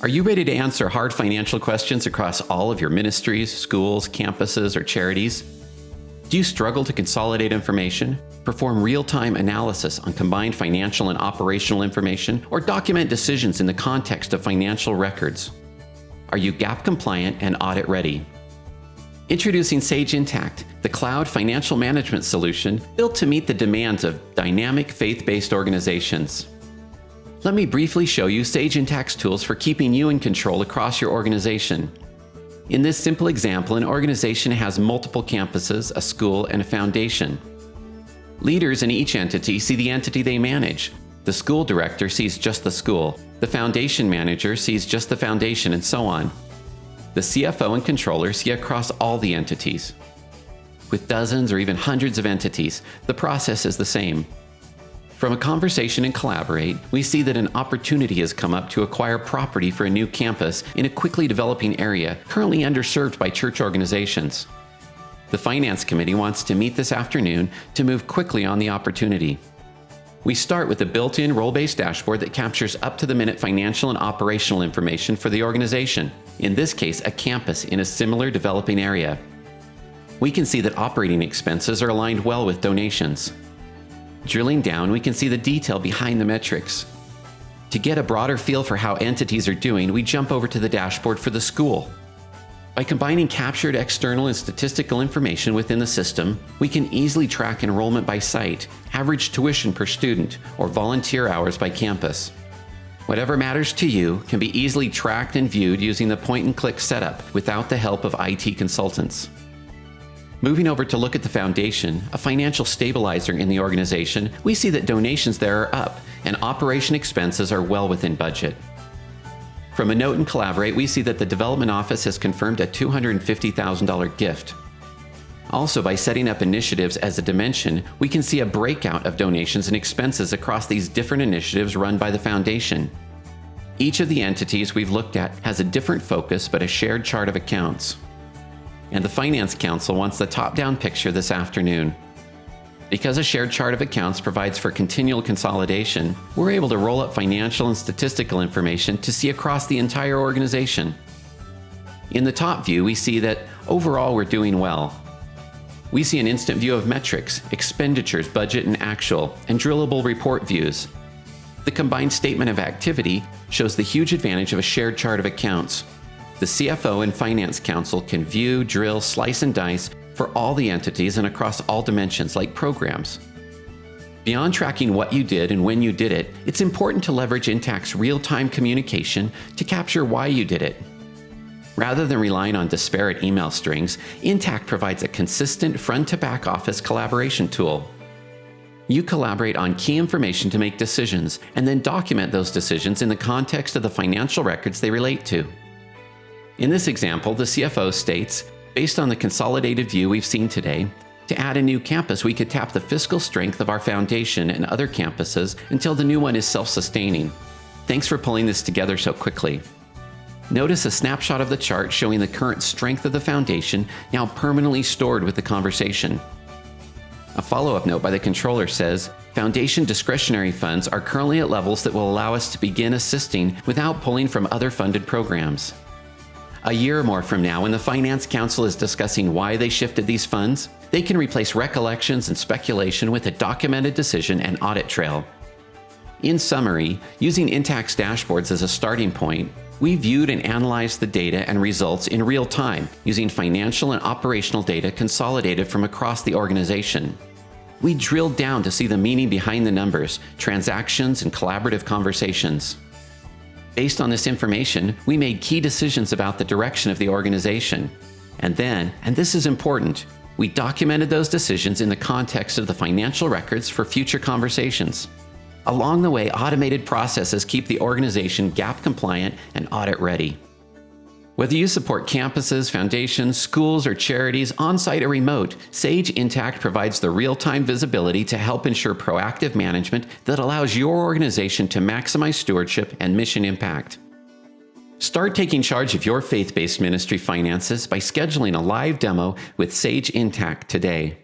Are you ready to answer hard financial questions across all of your ministries, schools, campuses, or charities? Do you struggle to consolidate information, perform real-time analysis on combined financial and operational information, or document decisions in the context of financial records? Are you GAAP compliant and audit ready? Introducing Sage Intacct, the cloud financial management solution built to meet the demands of dynamic faith-based organizations. Let me briefly show you Sage Intacct's tools for keeping you in control across your organization. In this simple example, an organization has multiple campuses, a school, and a foundation. Leaders in each entity see the entity they manage. The school director sees just the school. The foundation manager sees just the foundation, and so on. The CFO and controller see across all the entities. With dozens or even hundreds of entities, the process is the same. From a conversation and collaborate, we see that an opportunity has come up to acquire property for a new campus in a quickly developing area currently underserved by church organizations. The Finance Committee wants to meet this afternoon to move quickly on the opportunity. We start with a built-in role-based dashboard that captures up-to-the-minute financial and operational information for the organization, in this case a campus in a similar developing area. We can see that operating expenses are aligned well with donations. Drilling down, we can see the detail behind the metrics. To get a broader feel for how entities are doing, we jump over to the dashboard for the school. By combining captured external and statistical information within the system, we can easily track enrollment by site, average tuition per student, or volunteer hours by campus. Whatever matters to you can be easily tracked and viewed using the point-and-click setup without the help of IT consultants. Moving over to look at the foundation, a financial stabilizer in the organization, we see that donations there are up and operation expenses are well within budget. From a note and collaborate, we see that the development office has confirmed a $250,000 gift. Also, by setting up initiatives as a dimension, we can see a breakout of donations and expenses across these different initiatives run by the foundation. Each of the entities we've looked at has a different focus but a shared chart of accounts. And the Finance Council wants the top-down picture this afternoon. Because a shared chart of accounts provides for continual consolidation, we're able to roll up financial and statistical information to see across the entire organization. In the top view, we see that overall we're doing well. We see an instant view of metrics, expenditures, budget and actual, and drillable report views. The combined statement of activity shows the huge advantage of a shared chart of accounts. The CFO and Finance Council can view, drill, slice, and dice for all the entities and across all dimensions like programs. Beyond tracking what you did and when you did it, it's important to leverage Intacct's real-time communication to capture why you did it. Rather than relying on disparate email strings, Intacct provides a consistent front-to-back office collaboration tool. You collaborate on key information to make decisions and then document those decisions in the context of the financial records they relate to. In this example, the CFO states, based on the consolidated view we've seen today, to add a new campus, we could tap the fiscal strength of our foundation and other campuses until the new one is self-sustaining. Thanks for pulling this together so quickly. Notice a snapshot of the chart showing the current strength of the foundation now permanently stored with the conversation. A follow-up note by the controller says, foundation discretionary funds are currently at levels that will allow us to begin assisting without pulling from other funded programs. A year or more from now, when the Finance Council is discussing why they shifted these funds, they can replace recollections and speculation with a documented decision and audit trail. In summary, using Intacct's dashboards as a starting point, we viewed and analyzed the data and results in real time using financial and operational data consolidated from across the organization. We drilled down to see the meaning behind the numbers, transactions, and collaborative conversations. Based on this information, we made key decisions about the direction of the organization. And then, and this is important, we documented those decisions in the context of the financial records for future conversations. Along the way, automated processes keep the organization GAAP compliant and audit ready. Whether you support campuses, foundations, schools, or charities, on-site or remote, Sage Intacct provides the real-time visibility to help ensure proactive management that allows your organization to maximize stewardship and mission impact. Start taking charge of your faith-based ministry finances by scheduling a live demo with Sage Intacct today.